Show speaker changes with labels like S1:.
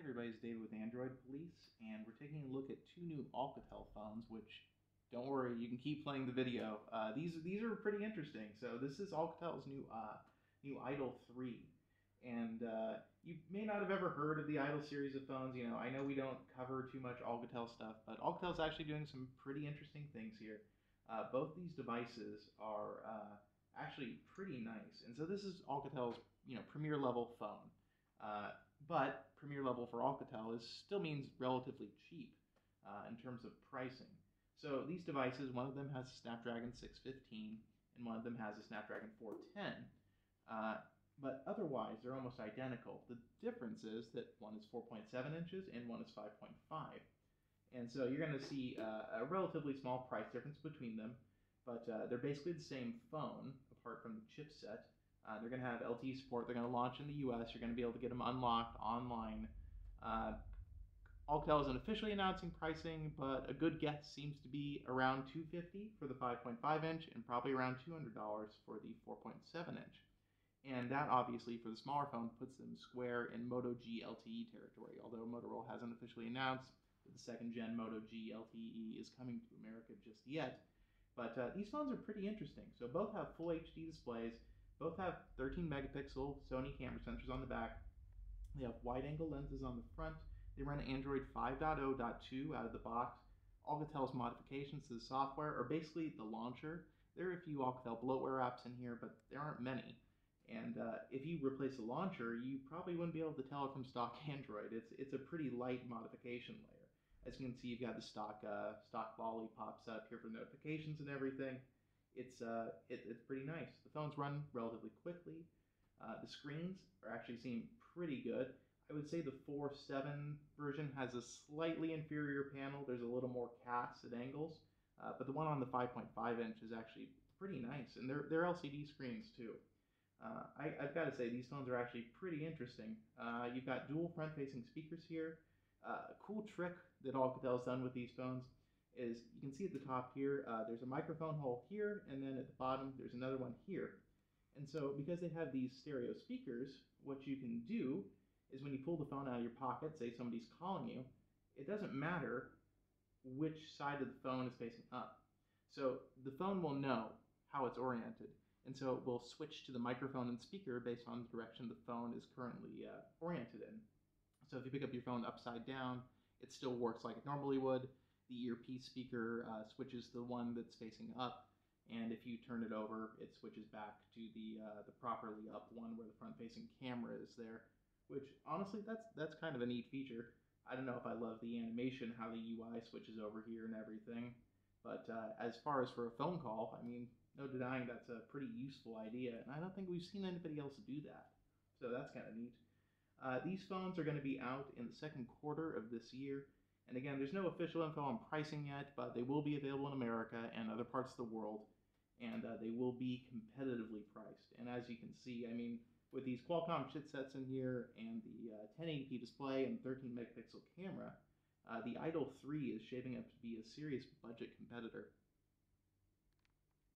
S1: everybody, it's David with Android Police, and we're taking a look at two new Alcatel phones, which, don't worry, you can keep playing the video. These are pretty interesting. So this is Alcatel's new Idol 3, and you may not have ever heard of the Idol series of phones. You know, I know we don't cover too much Alcatel stuff, but Alcatel's actually doing some pretty interesting things here. Both these devices are actually pretty nice, and so this is Alcatel's premier level phone. But premier level for Alcatel still means relatively cheap in terms of pricing. So these devices, one of them has a Snapdragon 615 and one of them has a Snapdragon 410. But otherwise, they're almost identical. The difference is that one is 4.7 inches and one is 5.5. And so you're going to see a relatively small price difference between them, but they're basically the same phone apart from the chipset. They're going to have LTE support. They're going to launch in the US. You're going to be able to get them unlocked online. Alcatel isn't officially announcing pricing, but a good guess seems to be around $250 for the 5.5 inch and probably around $200 for the 4.7 inch. And that obviously for the smaller phone puts them square in Moto G LTE territory, although Motorola hasn't officially announced that the second gen Moto G LTE is coming to America just yet. But these phones are pretty interesting. So both have full HD displays. Both have 13 megapixel Sony camera sensors on the back. They have wide-angle lenses on the front. They run Android 5.0.2 out of the box. Alcatel's modifications to the software are basically the launcher. There are a few Alcatel bloatware apps in here, but there aren't many. And if you replace the launcher, you probably wouldn't be able to tell it from stock Android. It's a pretty light modification layer. As you can see, you've got the stock volley pops up here for notifications and everything. It's pretty nice. The phones run relatively quickly. The screens are actually seem pretty good. I would say the 4.7 version has a slightly inferior panel. There's a little more cast at angles, but the one on the 5.5 inch is actually pretty nice, and they're LCD screens too. I've got to say these phones are actually pretty interesting. You've got dual front-facing speakers here. A cool trick that Alcatel's done with these phones is you can see at the top here, there's a microphone hole here, and then at the bottom there's another one here. And so because they have these stereo speakers, what you can do is when you pull the phone out of your pocket, say somebody's calling you, it doesn't matter which side of the phone is facing up. So the phone will know how it's oriented, and so it will switch to the microphone and speaker based on the direction the phone is currently oriented in. So if you pick up your phone upside down, it still works like it normally would. The earpiece speaker switches to the one that's facing up, and if you turn it over, it switches back to the properly up one where the front-facing camera is there. Which honestly, that's kind of a neat feature. I don't know if I love the animation, how the UI switches over here and everything, but as far as for a phone call, I mean, no denying that's a pretty useful idea, and I don't think we've seen anybody else do that. So that's kind of neat. These phones are going to be out in the second quarter of this year. And again, there's no official info on pricing yet, but they will be available in America and other parts of the world, and they will be competitively priced. And as you can see, I mean, with these Qualcomm chipsets in here and the 1080p display and 13 megapixel camera, the Idol 3 is shaping up to be a serious budget competitor.